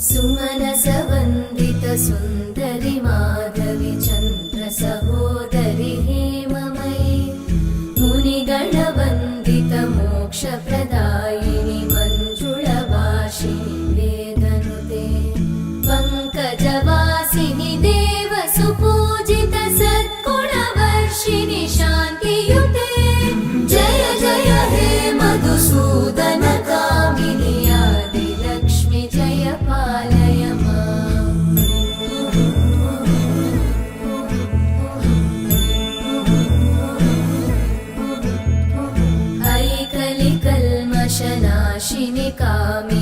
सुमनसवन्दित सुन्दरि माधवि चन्द्र सहोदरि हेममयि मुनिगणवन्दित मोक्षप्रदायिनि मञ्जुळभाषिणि वेदनुते पङ्कजवासिनि देवसुपूजित सद्गुणवर्षिणि शान्तियुते जय जय हे मधुसूदन कामिनि आदिलक्ष्मि जय पालय माम्। ऐकलिकल्मषनाशिनि कामिनि